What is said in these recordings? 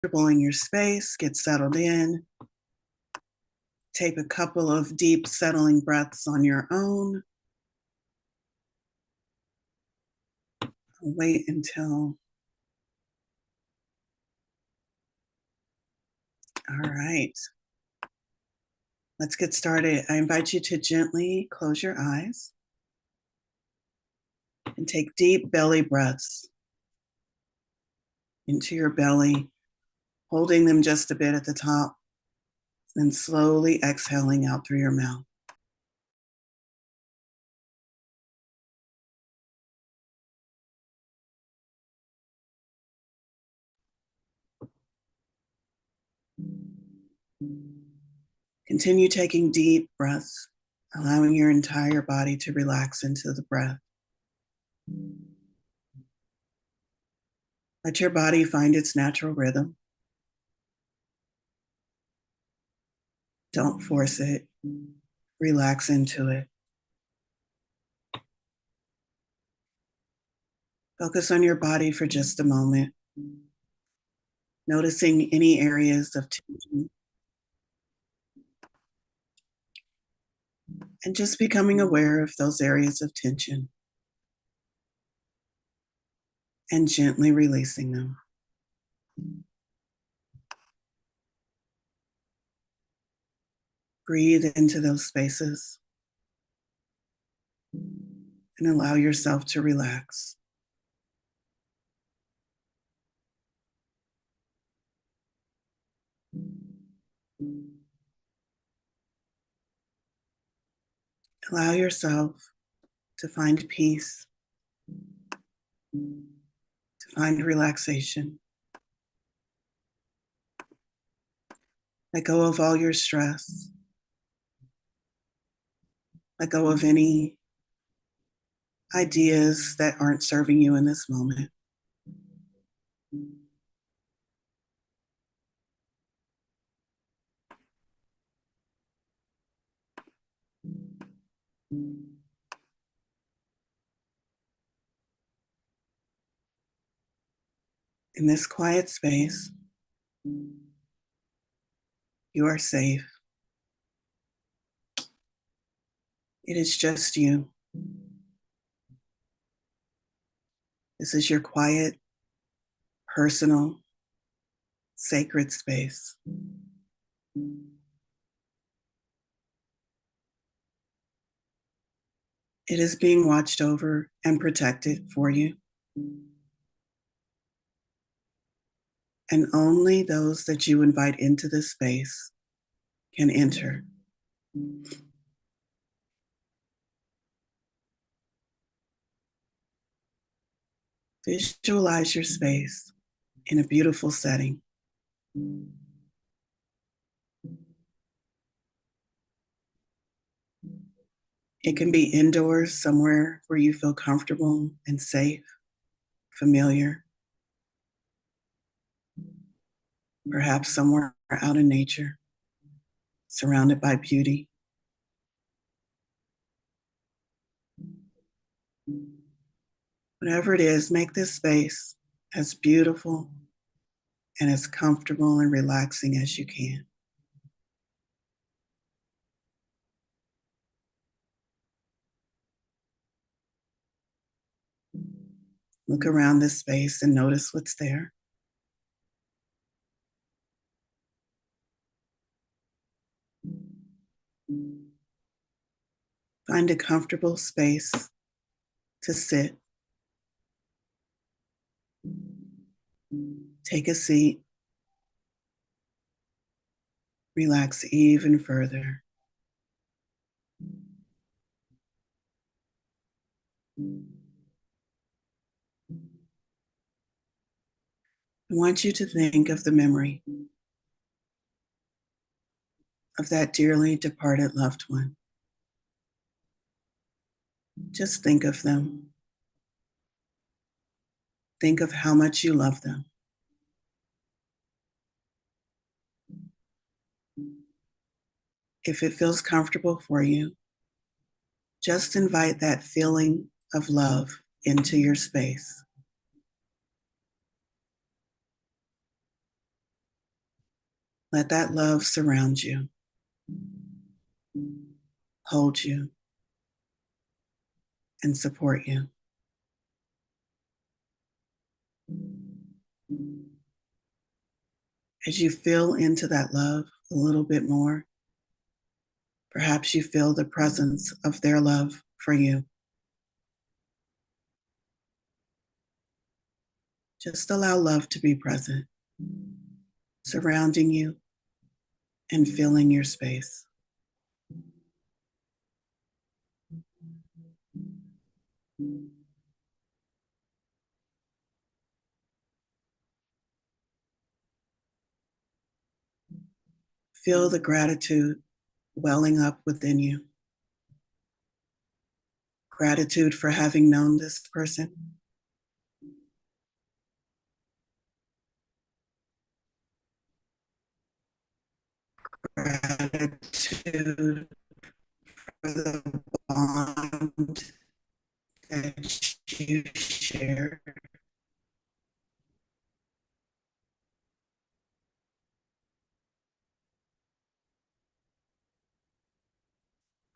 comfortable in your space, get settled in. Take a couple of deep settling breaths on your own. I'll wait until. All right. Let's get started. I invite you to gently close your eyes and take deep belly breaths into your belly, holding them just a bit at the top, then slowly exhaling out through your mouth. Continue taking deep breaths, allowing your entire body to relax into the breath. Let your body find its natural rhythm. Don't force it. Relax into it. Focus on your body for just a moment, noticing any areas of tension and just becoming aware of those areas of tension and gently releasing them. Breathe into those spaces and allow yourself to relax. Allow yourself to find peace, to find relaxation. Let go of all your stress. Let go of any ideas that aren't serving you in this moment. In this quiet space, you are safe. It is just you. This is your quiet, personal, sacred space. It is being watched over and protected for you. And only those that you invite into this space can enter. Visualize your space in a beautiful setting. It can be indoors, somewhere where you feel comfortable and safe, familiar. Perhaps somewhere out in nature, surrounded by beauty. Whatever it is, make this space as beautiful and as comfortable and relaxing as you can. Look around this space and notice what's there. Find a comfortable space to sit. Take a seat. Relax even further. I want you to think of the memory of that dearly departed loved one. Just think of them. Think of how much you love them. If it feels comfortable for you, just invite that feeling of love into your space. Let that love surround you, hold you, and support you. As you feel into that love a little bit more, perhaps you feel the presence of their love for you. Just allow love to be present, surrounding you and filling your space. Feel the gratitude welling up within you. Gratitude for having known this person. Gratitude for the bond that you share.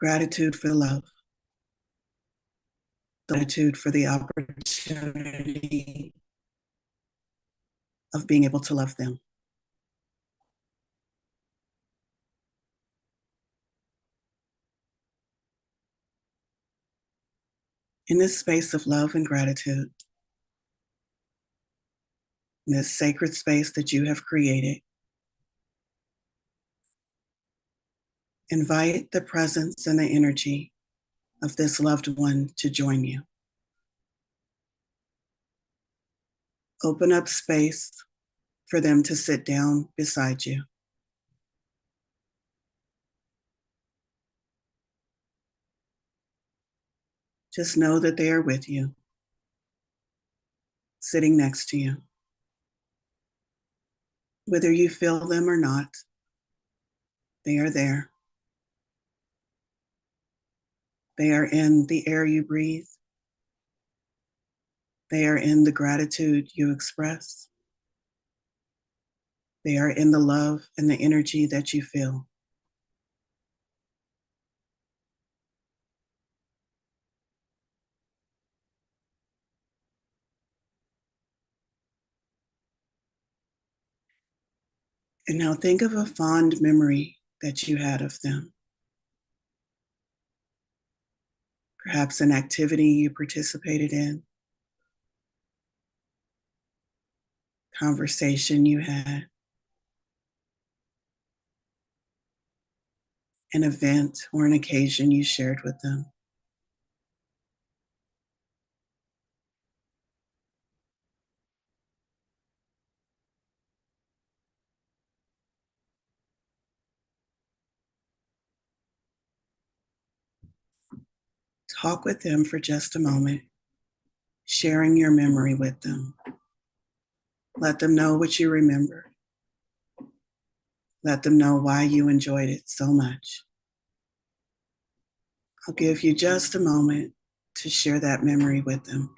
Gratitude for love. Gratitude for the opportunity of being able to love them. In this space of love and gratitude, in this sacred space that you have created, invite the presence and the energy of this loved one to join you. Open up space for them to sit down beside you. Just know that they are with you, sitting next to you. Whether you feel them or not, they are there. They are in the air you breathe. They are in the gratitude you express. They are in the love and the energy that you feel. And now think of a fond memory that you had of them. Perhaps an activity you participated in, conversation you had, an event or an occasion you shared with them. Talk with them for just a moment, sharing your memory with them. Let them know what you remember. Let them know why you enjoyed it so much. I'll give you just a moment to share that memory with them.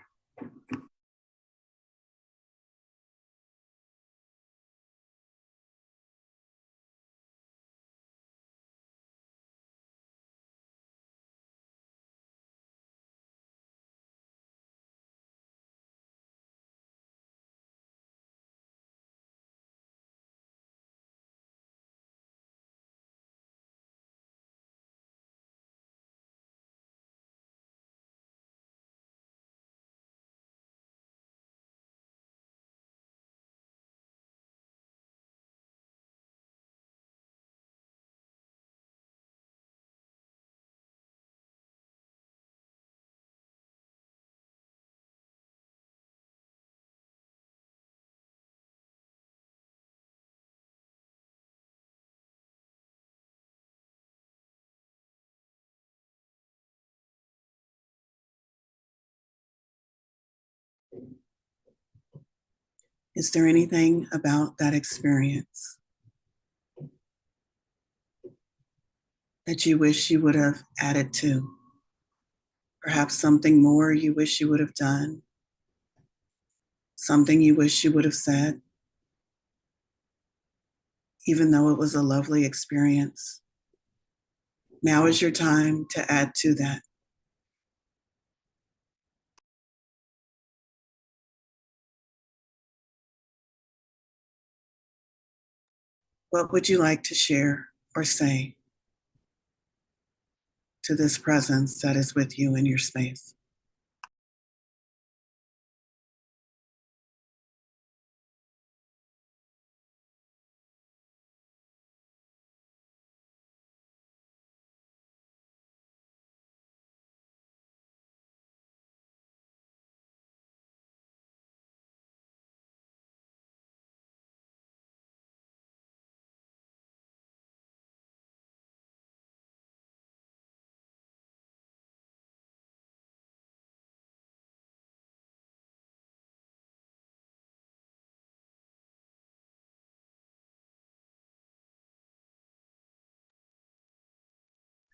Is there anything about that experience that you wish you would have added to? Perhaps something more you wish you would have done, something you wish you would have said, even though it was a lovely experience. Now is your time to add to that. What would you like to share or say to this presence that is with you in your space?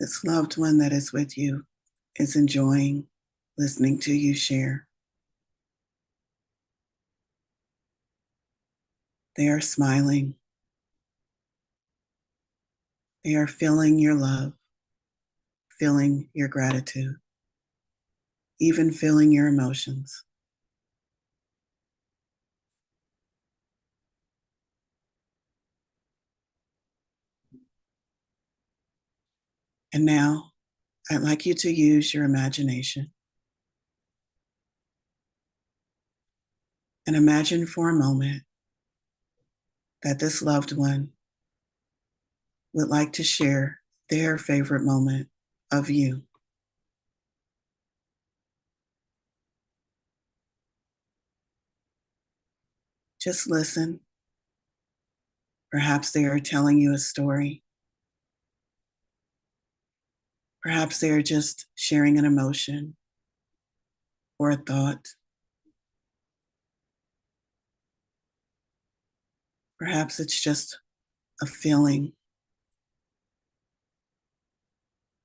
This loved one that is with you is enjoying listening to you share. They are smiling. They are feeling your love, feeling your gratitude, even feeling your emotions. And now I'd like you to use your imagination and imagine for a moment that this loved one would like to share their favorite moment of you. Just listen. Perhaps they are telling you a story. Perhaps they are just sharing an emotion or a thought. Perhaps it's just a feeling.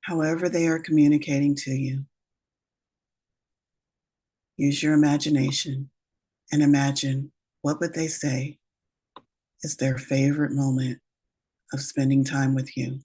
However, they are communicating to you, use your imagination and imagine what would they say is their favorite moment of spending time with you.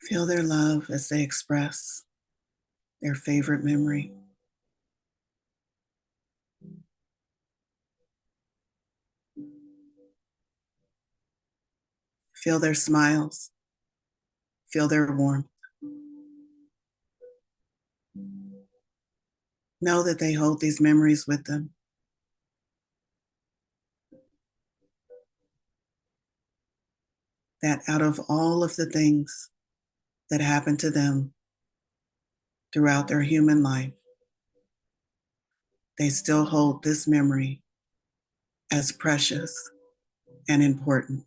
Feel their love as they express their favorite memory. Feel their smiles. Feel their warmth. Know that they hold these memories with them. That out of all of the things that happened to them throughout their human life, they still hold this memory as precious and important.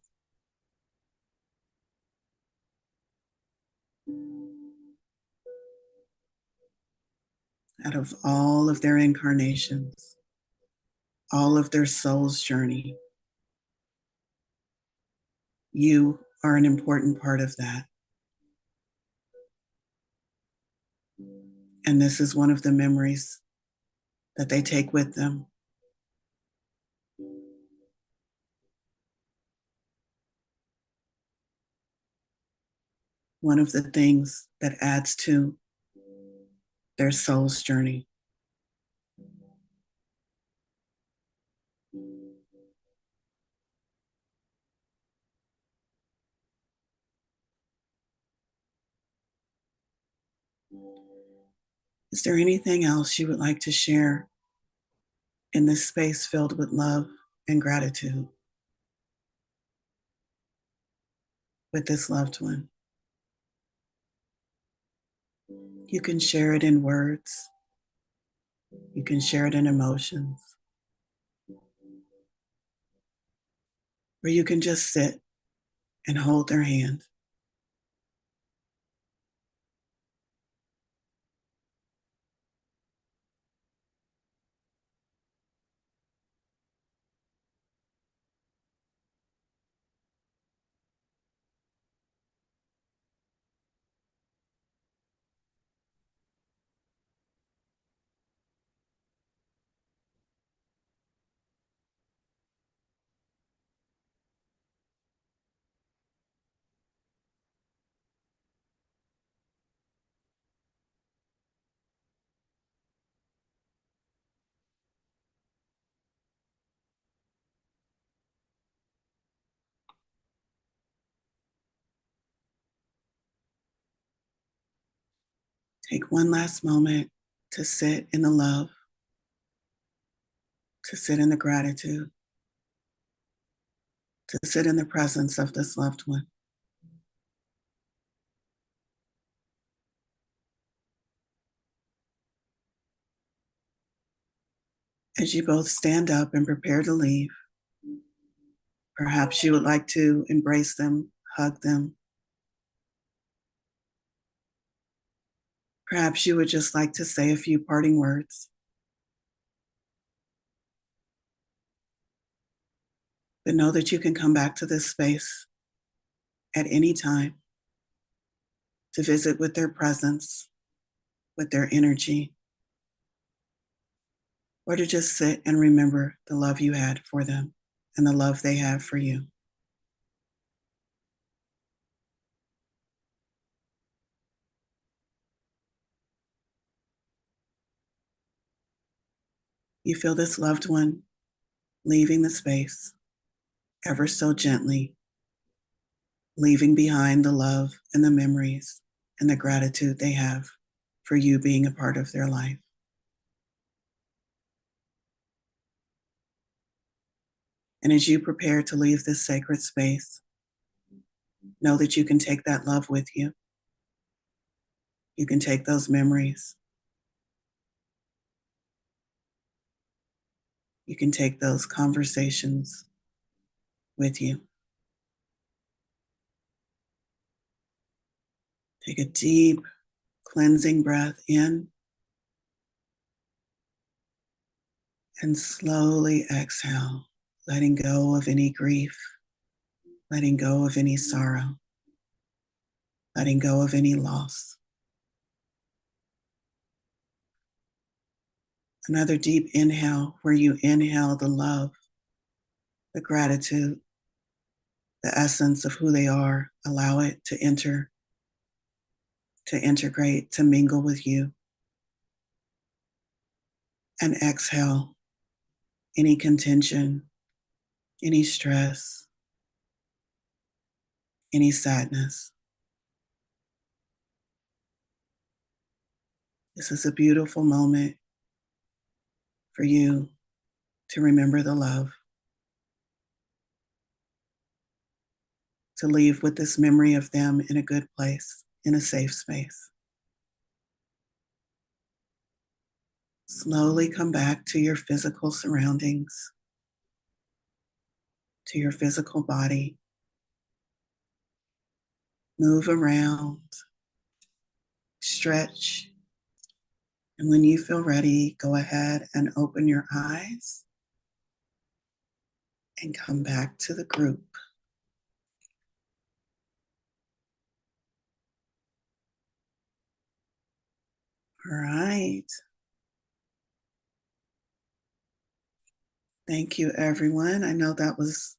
Out of all of their incarnations, all of their soul's journey, you are an important part of that. And this is one of the memories that they take with them. One of the things that adds to their soul's journey. Is there anything else you would like to share in this space filled with love and gratitude with this loved one? You can share it in words, you can share it in emotions, or you can just sit and hold their hand. Take one last moment to sit in the love, to sit in the gratitude, to sit in the presence of this loved one. As you both stand up and prepare to leave, perhaps you would like to embrace them, hug them. Perhaps you would just like to say a few parting words. But know that you can come back to this space at any time to visit with their presence, with their energy, or to just sit and remember the love you had for them and the love they have for you. You feel this loved one leaving the space ever so gently, leaving behind the love and the memories and the gratitude they have for you being a part of their life. And as you prepare to leave this sacred space, know that you can take that love with you. You can take those memories. You can take those conversations with you. Take a deep, cleansing breath in and slowly exhale, letting go of any grief, letting go of any sorrow, letting go of any loss. Another deep inhale where you inhale the love, the gratitude, the essence of who they are. Allow it to enter, to integrate, to mingle with you. And exhale any contention, any stress, any sadness. This is a beautiful moment for you to remember the love, to leave with this memory of them in a good place, in a safe space. Slowly come back to your physical surroundings, to your physical body. Move around, stretch, and when you feel ready, go ahead and open your eyes and come back to the group. All right. Thank you, everyone. I know that was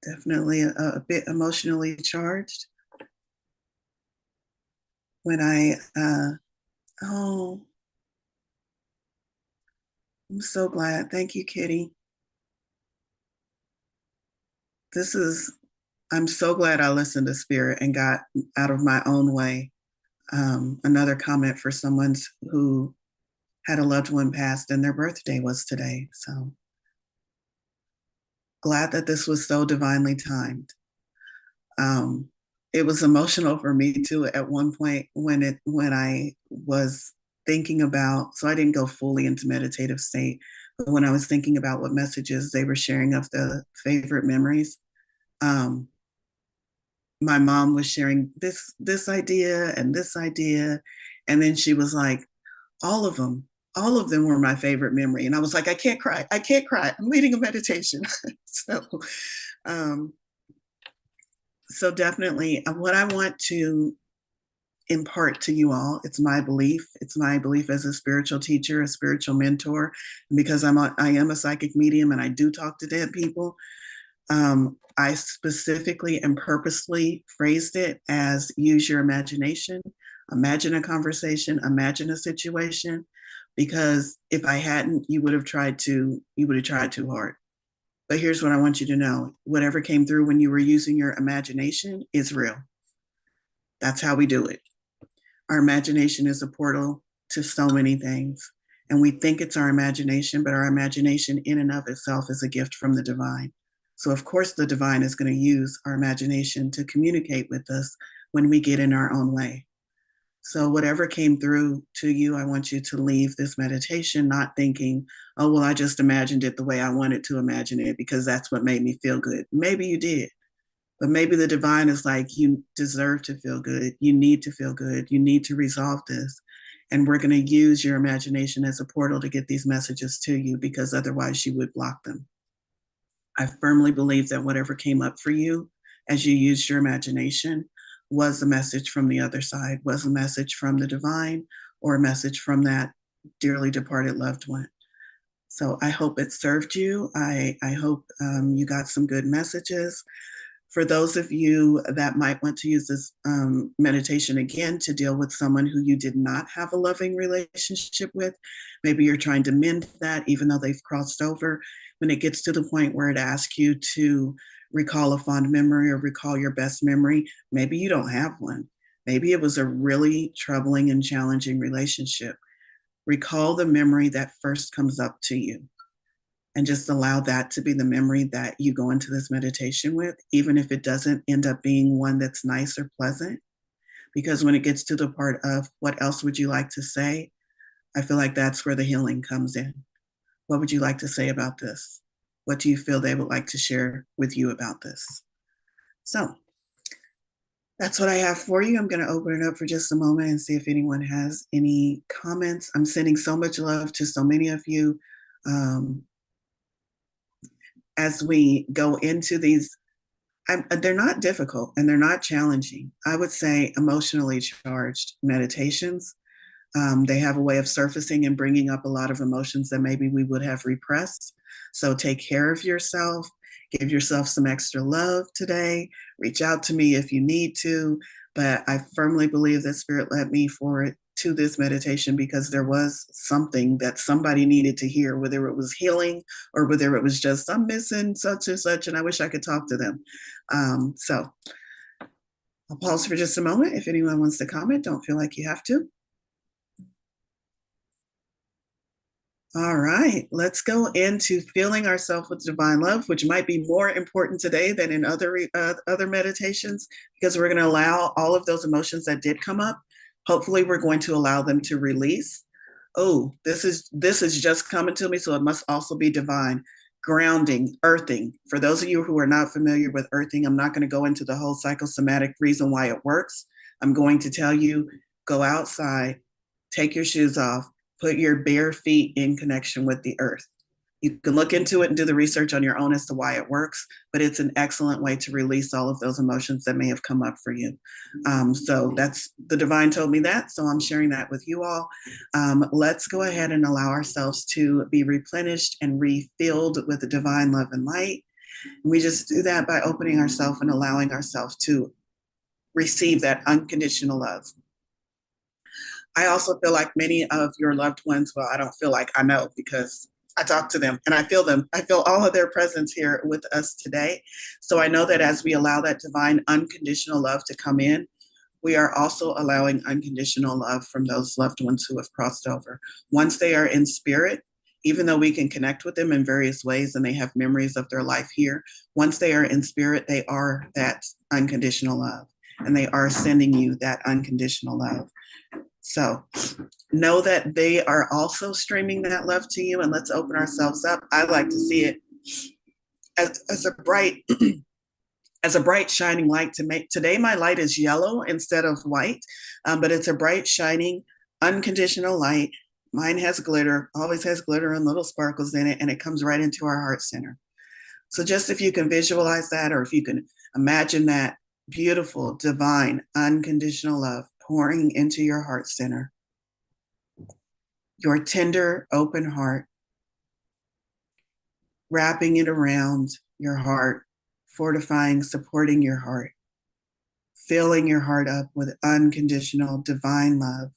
definitely a bit emotionally charged. When oh, I'm so glad. Thank you, Kitty. This is, I'm so glad I listened to Spirit and got out of my own way. Another comment for someone who had a loved one passed and their birthday was today. So glad that this was so divinely timed. Um, it was emotional for me too at one point when I was thinking about, so I didn't go fully into meditative state, but when I was thinking about what messages they were sharing of the favorite memories, um, my mom was sharing this idea and this idea, and then she was like, all of them, all of them were my favorite memory, and I was like, I can't cry, I can't cry, I'm leading a meditation. so um, so definitely what I want to impart to you all, it's my belief, as a spiritual teacher, a spiritual mentor, because I am a psychic medium and I do talk to dead people. I specifically and purposely phrased it as use your imagination, imagine a conversation, imagine a situation, because if I hadn't, you would have tried too hard. But here's what I want you to know: whatever came through when you were using your imagination is real. That's how we do it. Our imagination is a portal to so many things. And we think it's our imagination, but our imagination in and of itself is a gift from the divine. So, of course, the divine is going to use our imagination to communicate with us when we get in our own way. So, whatever came through to you, I want you to leave this meditation not thinking, oh, well, I just imagined it the way I wanted to imagine it because that's what made me feel good. Maybe you did. But maybe the divine is like, you deserve to feel good. You need to feel good. You need to resolve this. And we're going to use your imagination as a portal to get these messages to you because otherwise you would block them. I firmly believe that whatever came up for you as you used your imagination was a message from the other side, was a message from the divine, or a message from that dearly departed loved one. So I hope it served you. I hope you got some good messages. For those of you that might want to use this meditation again to deal with someone who you did not have a loving relationship with, maybe you're trying to mend that even though they've crossed over. When it gets to the point where it asks you to recall a fond memory or recall your best memory, maybe you don't have one. Maybe it was a really troubling and challenging relationship. Recall the memory that first comes up to you and just allow that to be the memory that you go into this meditation with, even if it doesn't end up being one that's nice or pleasant. Because when it gets to the part of what else would you like to say, I feel like that's where the healing comes in. What would you like to say about this? What do you feel they would like to share with you about this? So that's what I have for you. I'm going to open it up for just a moment and see if anyone has any comments. I'm sending so much love to so many of you. As we go into these, they're not difficult and they're not challenging. I would say emotionally charged meditations. They have a way of surfacing and bringing up a lot of emotions that maybe we would have repressed. So take care of yourself. Give yourself some extra love today. Reach out to me if you need to. But I firmly believe that Spirit led me forward to this meditation because there was something that somebody needed to hear, whether it was healing or whether it was just, I'm missing such and such, and I wish I could talk to them. So I'll pause for just a moment. If anyone wants to comment, don't feel like you have to. All right, let's go into filling ourselves with divine love, which might be more important today than in other meditations, because we're going to allow all of those emotions that did come up. Hopefully, we're going to allow them to release. Oh, this is just coming to me, so it must also be divine. Grounding, earthing. For those of you who are not familiar with earthing, I'm not going to go into the whole psychosomatic reason why it works. I'm going to tell you, go outside, take your shoes off, put your bare feet in connection with the earth. You can look into it and do the research on your own as to why it works, but it's an excellent way to release all of those emotions that may have come up for you. So that's the divine told me that, so I'm sharing that with you all. Let's go ahead and allow ourselves to be replenished and refilled with the divine love and light. And we just do that by opening ourselves and allowing ourselves to receive that unconditional love. I also feel like many of your loved ones, well, I don't feel like, I know, because I talk to them and I feel them. I feel all of their presence here with us today. So I know that as we allow that divine unconditional love to come in, we are also allowing unconditional love from those loved ones who have crossed over. Once they are in spirit, even though we can connect with them in various ways and they have memories of their life here, once they are in spirit, they are that unconditional love and they are sending you that unconditional love. So know that they are also streaming that love to you, and let's open ourselves up. I like to see it as a bright as a bright shining light. To make today, my light is yellow instead of white, but it's a bright shining unconditional light. Mine has glitter, always has glitter and little sparkles in it, and it comes right into our heart center. So just if you can visualize that, or if you can imagine that beautiful, divine, unconditional love pouring into your heart center, your tender, open heart, wrapping it around your heart, fortifying, supporting your heart, filling your heart up with unconditional, divine love.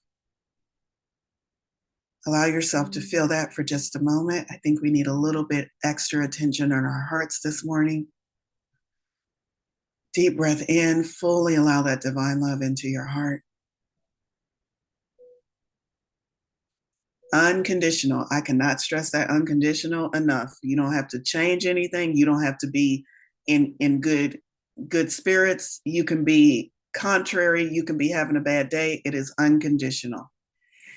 Allow yourself to feel that for just a moment. I think we need a little bit extra attention on our hearts this morning. Deep breath in, fully allow that divine love into your heart. Unconditional. I cannot stress that unconditional enough. You don't have to change anything. You don't have to be in good spirits. You can be contrary. You can be having a bad day. It is unconditional.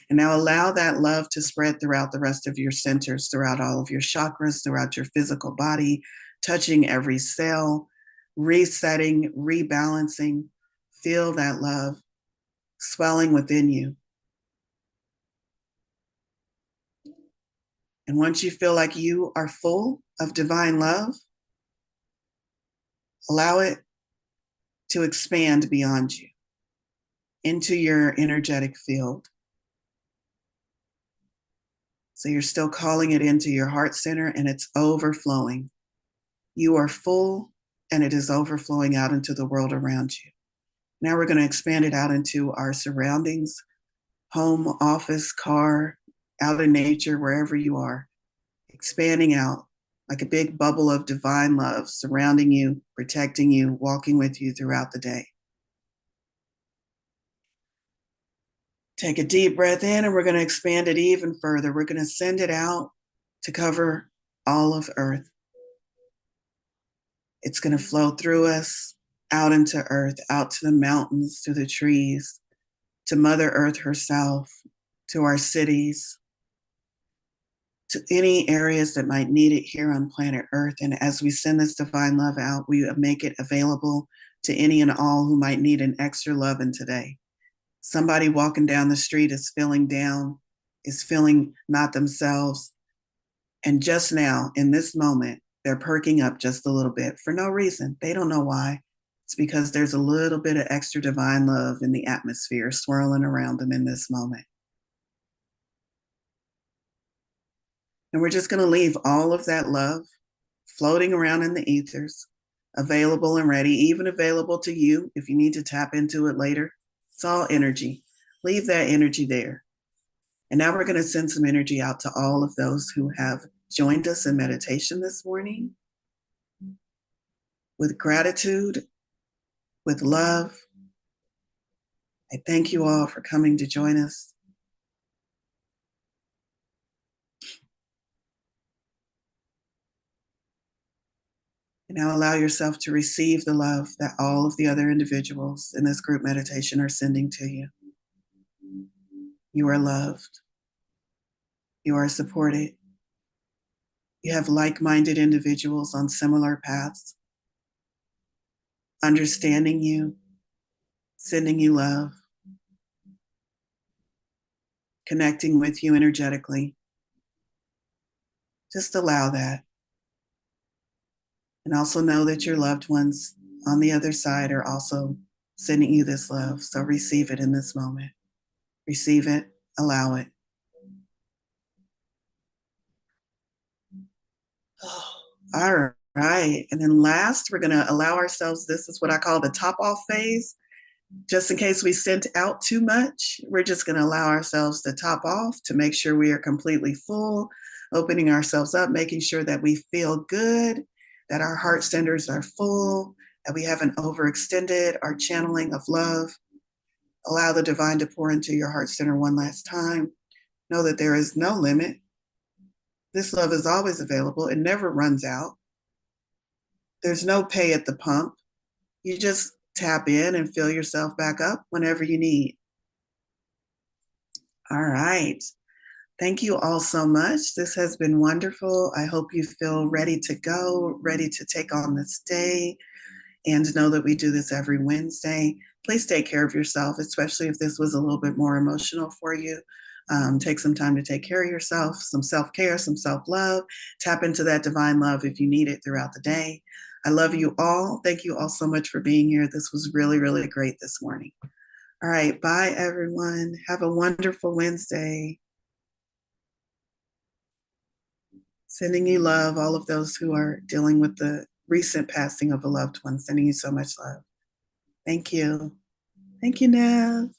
And now allow that love to spread throughout the rest of your centers, throughout all of your chakras, throughout your physical body, touching every cell, resetting, rebalancing. Feel that love swelling within you. And once you feel like you are full of divine love, allow it to expand beyond you into your energetic field. So you're still calling it into your heart center and it's overflowing. You are full and it is overflowing out into the world around you. Now we're going to expand it out into our surroundings, home, office, car, out in nature, wherever you are, expanding out like a big bubble of divine love surrounding you, protecting you, walking with you throughout the day. Take a deep breath in and we're going to expand it even further. We're going to send it out to cover all of Earth. It's going to flow through us, out into Earth, out to the mountains, to the trees, to Mother Earth herself, to our cities, to any areas that might need it here on planet Earth. And as we send this divine love out, we make it available to any and all who might need an extra loving today. Somebody walking down the street is feeling down, is feeling not themselves. And just now, in this moment, they're perking up just a little bit for no reason. They don't know why. It's because there's a little bit of extra divine love in the atmosphere swirling around them in this moment. And we're just going to leave all of that love floating around in the ethers, available and ready, even available to you if you need to tap into it later. It's all energy. Leave that energy there. And now we're going to send some energy out to all of those who have joined us in meditation this morning with gratitude, with love. I thank you all for coming to join us. And now allow yourself to receive the love that all of the other individuals in this group meditation are sending to you. You are loved. You are supported. You have like-minded individuals on similar paths, understanding you, sending you love, connecting with you energetically. Just allow that. And also know that your loved ones on the other side are also sending you this love. So receive it in this moment. Receive it, allow it. Oh, all right. And then last, we're going to allow ourselves, this is what I call the top off phase. Just in case we sent out too much, we're just going to allow ourselves to top off to make sure we are completely full, opening ourselves up, making sure that we feel good, that our heart centers are full, that we haven't overextended our channeling of love. Allow the divine to pour into your heart center one last time. Know that there is no limit. This love is always available. It never runs out. There's no pay at the pump. You just tap in and fill yourself back up whenever you need. All right. Thank you all so much. This has been wonderful. I hope you feel ready to go, ready to take on this day, and know that we do this every Wednesday. Please take care of yourself, especially if this was a little bit more emotional for you. Take some time to take care of yourself, some self-care, some self-love. Tap into that divine love if you need it throughout the day. I love you all. Thank you all so much for being here. This was really, really great this morning. All right. Bye, everyone. Have a wonderful Wednesday. Sending you love, all of those who are dealing with the recent passing of a loved one, sending you so much love. Thank you. Thank you, Nev.